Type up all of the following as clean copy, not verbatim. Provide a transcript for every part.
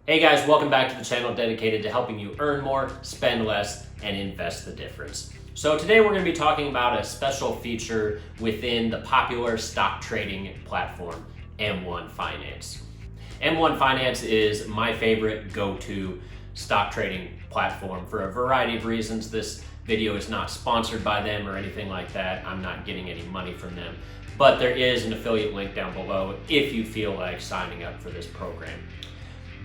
Hey guys, welcome back to the channel dedicated to helping you earn more, spend less, and invest the difference. So today we're going to be talking about a special feature within the popular stock trading platform, M1 Finance. M1 Finance is my favorite go-to stock trading platform for a variety of reasons. This video is not sponsored by them or anything like that. I'm not getting any money from them, but there is an affiliate link down below if you feel like signing up for this program.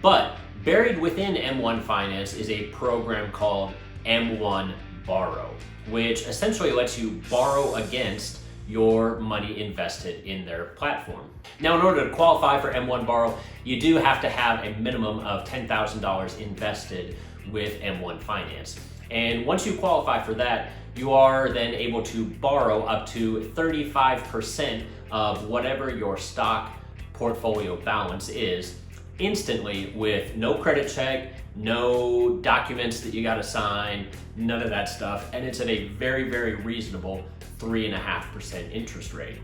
But buried within M1 Finance is a program called M1 Borrow, which essentially lets you borrow against your money invested in their platform. Now, in order to qualify for M1 Borrow, you do have to have a minimum of $10,000 invested with M1 Finance. And once you qualify for that, you are then able to borrow up to 35% of whatever your stock portfolio balance is instantly with no credit check, no documents that you got to sign, none of that stuff. And it's at a very, very reasonable 3.5% interest rate.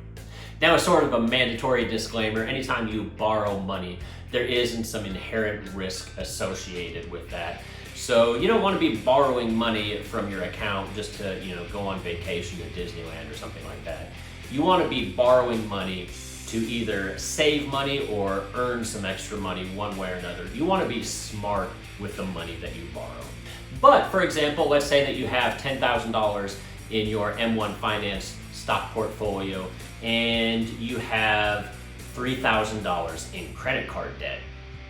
Now, as sort of a mandatory disclaimer, anytime you borrow money, there isn't some inherent risk associated with that. So you don't want to be borrowing money from your account just to, go on vacation to Disneyland or something like that. You want to be borrowing money to either save money or earn some extra money one way or another. You want to be smart with the money that you borrow. But for example, let's say that you have $10,000 in your M1 Finance stock portfolio and you have $3,000 in credit card debt.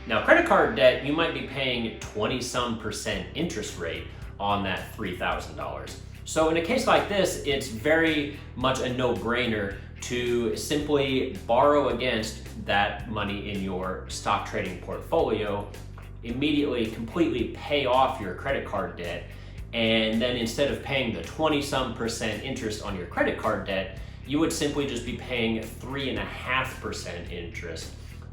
Now, credit card debt, you might be paying 20-some% interest rate on that $3,000. So in a case like this, it's very much a no-brainer to simply borrow against that money in your stock trading portfolio, immediately completely pay off your credit card debt, and then instead of paying the 20-some% interest on your credit card debt, you would simply just be paying 3.5% interest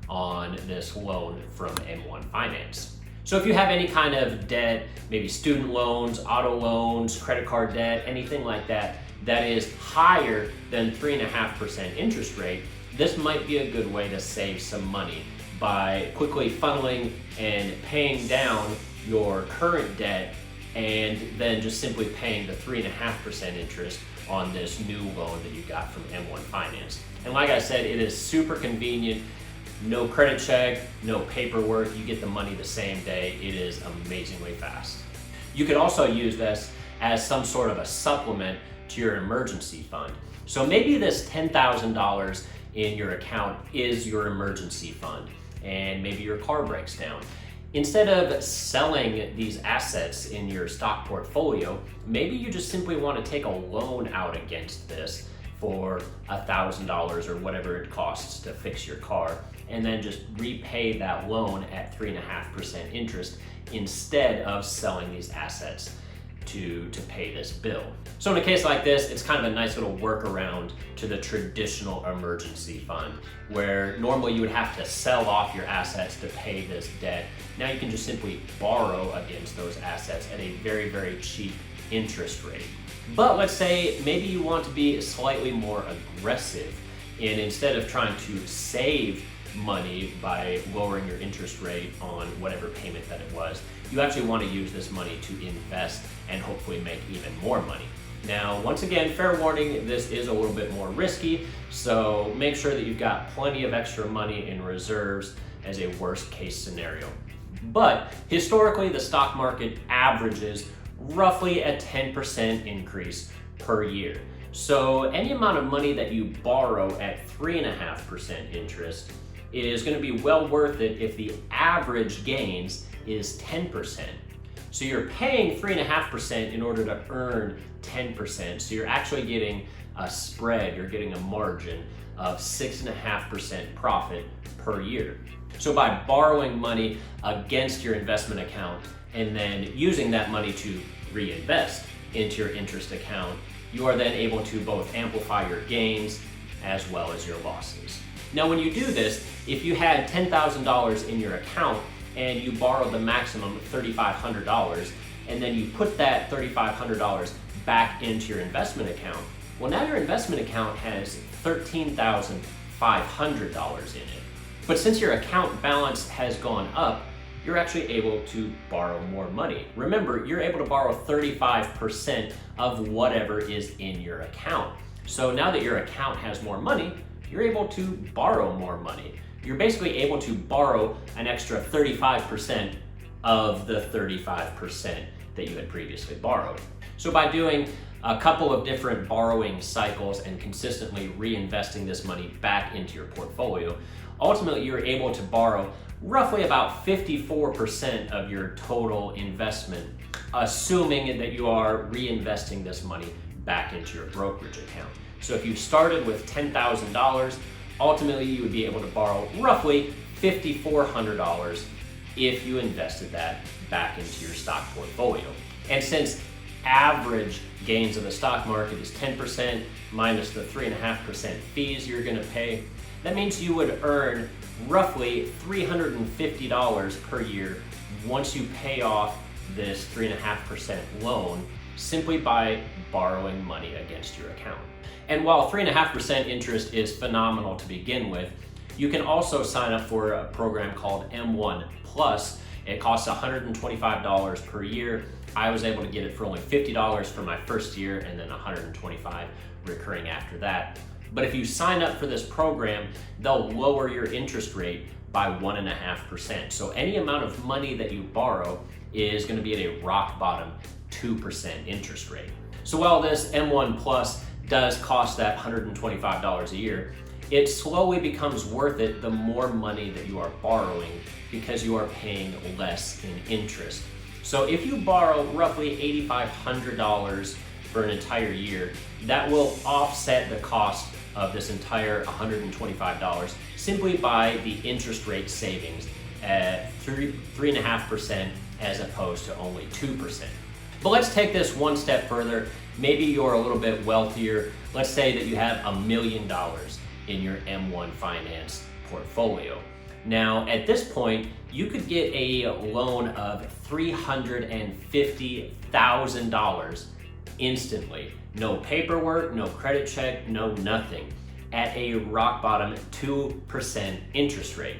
on this loan from M1 Finance. So if you have any kind of debt, maybe student loans, auto loans, credit card debt, anything like that, that is higher than 3.5% interest rate, this might be a good way to save some money by quickly funneling and paying down your current debt and then just simply paying the 3.5% interest on this new loan that you got from M1 Finance. And like I said, it is super convenient. No credit check, no paperwork, you get the money the same day. It is amazingly fast. You could also use this as some sort of a supplement to your emergency fund. So maybe this $10,000 in your account is your emergency fund, and maybe your car breaks down. Instead of selling these assets in your stock portfolio, maybe you just simply want to take a loan out against this for $1,000 or whatever it costs to fix your car, and then just repay that loan at 3.5% interest instead of selling these assets to pay this bill. So in a case like this, it's kind of a nice little workaround to the traditional emergency fund, where normally you would have to sell off your assets to pay this debt. Now you can just simply borrow against those assets at a very, very cheap interest rate. But let's say maybe you want to be slightly more aggressive, and instead of trying to save money by lowering your interest rate on whatever payment that it was, you actually want to use this money to invest and hopefully make even more money. Now, once again, fair warning, this is a little bit more risky, so make sure that you've got plenty of extra money in reserves as a worst case scenario. But historically, the stock market averages roughly a 10% increase per year. So any amount of money that you borrow at 3.5% interest is going to be well worth it if the average gains is 10%. So you're paying 3.5% in order to earn 10%. So you're actually getting a spread, you're getting a margin of 6.5% profit per year. So by borrowing money against your investment account and then using that money to reinvest into your interest account, you are then able to both amplify your gains as well as your losses. Now, when you do this, if you had $10,000 in your account and you borrowed the maximum $3,500, and then you put that $3,500 back into your investment account, well, now your investment account has $13,500 in it. But since your account balance has gone up, you're actually able to borrow more money. Remember, you're able to borrow 35% of whatever is in your account. So now that your account has more money, you're able to borrow more money. You're basically able to borrow an extra 35% of the 35% that you had previously borrowed. So by doing a couple of different borrowing cycles and consistently reinvesting this money back into your portfolio, ultimately you're able to borrow roughly about 54% of your total investment, assuming that you are reinvesting this money back into your brokerage account. So if you started with $10,000, ultimately you would be able to borrow roughly $5,400 if you invested that back into your stock portfolio. And since average gains in the stock market is 10% minus the 3.5% fees you're gonna pay, that means you would earn roughly $350 per year once you pay off this 3.5% loan simply by borrowing money against your account. And while 3.5% interest is phenomenal to begin with, you can also sign up for a program called M1 Plus. It costs $125 per year. I was able to get it for only $50 for my first year and then $125 recurring after that. But if you sign up for this program, they'll lower your interest rate by 1.5%. So any amount of money that you borrow is going to be at a rock bottom 2% interest rate. So while this M1 Plus does cost that $125 a year, it slowly becomes worth it the more money that you are borrowing because you are paying less in interest. So if you borrow roughly $8,500 for an entire year, that will offset the cost of this entire $125 simply by the interest rate savings at 3.5% as opposed to only 2%. But let's take this one step further. Maybe you're a little bit wealthier. Let's say that you have $1 million in your M1 Finance portfolio. Now, at this point, you could get a loan of $350,000 instantly. No paperwork, no credit check, no nothing, at a rock bottom 2% interest rate.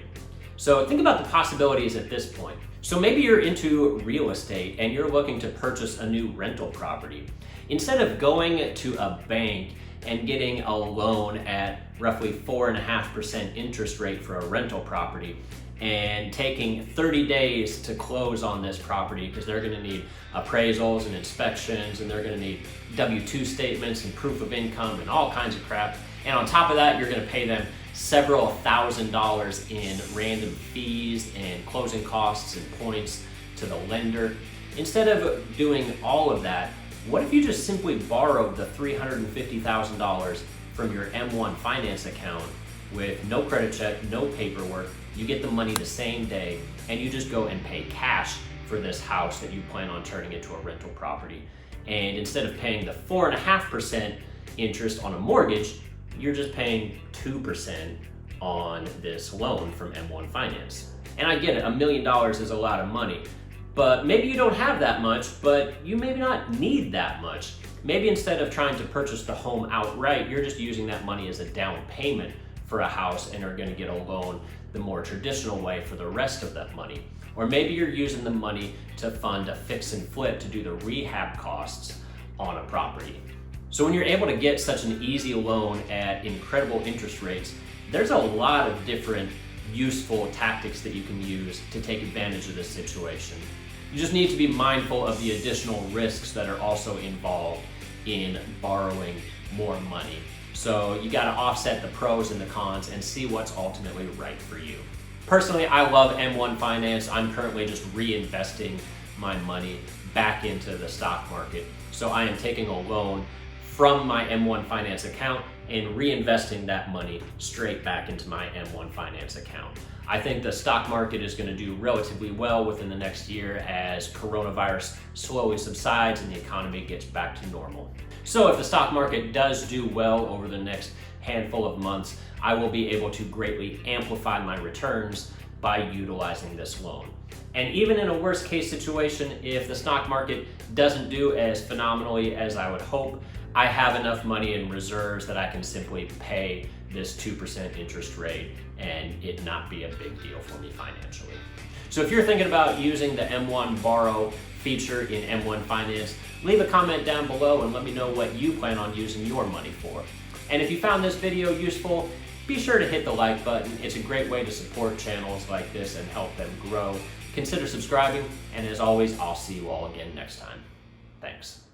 So think about the possibilities at this point. So maybe you're into real estate and you're looking to purchase a new rental property. Instead of going to a bank and getting a loan at roughly 4.5% interest rate for a rental property and taking 30 days to close on this property because they're going to need appraisals and inspections and they're going to need W-2 statements and proof of income and all kinds of crap. And on top of that, you're going to pay them several $1,000s in random fees and closing costs and points to the lender. Instead of doing all of that, what if you just simply borrowed the $350,000 from your M1 Finance account with no credit check, no paperwork? You get the money the same day and you just go and pay cash for this house that you plan on turning into a rental property. And instead of paying the 4.5% interest on a mortgage, you're just paying 2% on this loan from M1 Finance. And I get it, $1 million is a lot of money, but maybe you don't have that much, but you maybe not need that much. Maybe instead of trying to purchase the home outright, you're just using that money as a down payment for a house and are gonna get a loan the more traditional way for the rest of that money. Or maybe you're using the money to fund a fix and flip to do the rehab costs on a property. So when you're able to get such an easy loan at incredible interest rates, there's a lot of different useful tactics that you can use to take advantage of this situation. You just need to be mindful of the additional risks that are also involved in borrowing more money. So you gotta offset the pros and the cons and see what's ultimately right for you. Personally, I love M1 Finance. I'm currently just reinvesting my money back into the stock market. So I am taking a loan from my M1 Finance account and reinvesting that money straight back into my M1 Finance account. I think the stock market is going to do relatively well within the next year as coronavirus slowly subsides and the economy gets back to normal. So if the stock market does do well over the next handful of months, I will be able to greatly amplify my returns by utilizing this loan. And even in a worst case situation, if the stock market doesn't do as phenomenally as I would hope, I have enough money in reserves that I can simply pay this 2% interest rate and it not be a big deal for me financially. So if you're thinking about using the M1 Borrow feature in M1 Finance, leave a comment down below and let me know what you plan on using your money for. And if you found this video useful, be sure to hit the like button. It's a great way to support channels like this and help them grow. Consider subscribing, and as always, I'll see you all again next time. Thanks.